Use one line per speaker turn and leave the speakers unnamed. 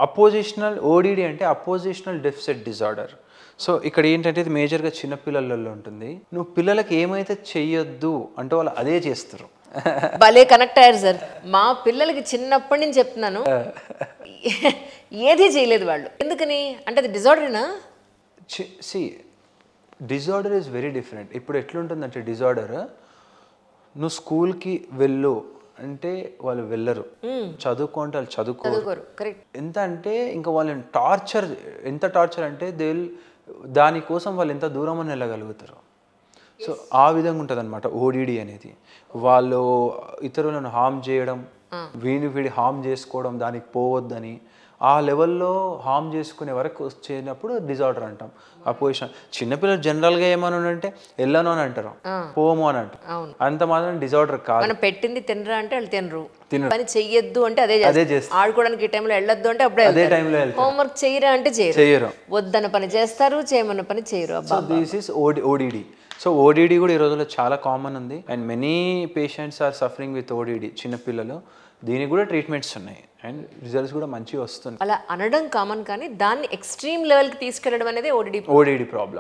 Oppositional ఓడిడి అంటే oppositional deficit disorder. So ఇక్కడ ఏంటంటే ఇది మేజర్గా చిన్నపిల్లలలో ఉంటుంది. నువ్వు పిల్లలకి ఏమైతే చెయ్యొద్దు అంటే వాళ్ళు అదే చేస్తారు.
భలే కనెక్ట్ అయ్యారు సార్. మా పిల్లలకి చిన్నప్పటి నుంచి చెప్తున్నాను, ఏది చేయలేదు వాళ్ళు. ఎందుకని అంటే అది డిజార్డరేనా?
See disorder is very different. ఇప్పుడు ఎట్లుంటుందంటే డిజార్డర్, నువ్వు స్కూల్కి వెళ్ళు అంటే వాళ్ళు వెళ్ళరు, చదువుకుంటే వాళ్ళు చదువుకోరు. ఎంత అంటే ఇంకా వాళ్ళని టార్చర్, ఎంత టార్చర్ అంటే దానికోసం వాళ్ళు ఎంత దూరం అని వెళ్ళగలుగుతారు. సో ఆ విధంగా ఉంటుంది అనమాట ఓడిడి అనేది. వాళ్ళు ఇతరులను హామ్ చేయడం, వీడి హామ్ చేసుకోవడం, దానికి పోవద్దని ఆ లెవెల్లో హామ్ చేసుకునే వరకు వచ్చేటప్పుడు డిజార్డర్ అంటాం. అపోజిషన్. చిన్నపిల్లలు జనరల్గా ఏమని అంటే వెళ్ళను అని అంటారు, పోము అని అంటారు. అంత మాత్రం డిజార్డర్ కాదు.
మనం పెట్టింది తినరా అంటే వాళ్ళు తినరు, పని చెయ్యొద్దు అంటే అదే చేస్తారు, ఆడుకోవడానికి ఈ టైంలో వెళ్ళొద్దు అంటే అప్పుడే
అదే టైంలో
హోంవర్క్ చేయరా అంటే చేయరు, వద్దన్న పని చేస్తారు, చేయమన్న పని చేయరు.
So this is ODD. So ODD కూడా ఈ రోజుల్లో చాలా కామన్ ఉంది and many patients are suffering with ODD. చిన్నపిల్లలు దీనికి కూడా ట్రీట్మెంట్స్ ఉన్నాయి అండ్ రిజల్ట్స్ కూడా మంచిగా వస్తుంది.
అలా అనడం కామన్, కానీ దాన్ని ఎక్స్ట్రీమ్ లెవెల్కి తీసుకెళ్ళడం అనేది ఓడిడి
ప్రాబ్లం.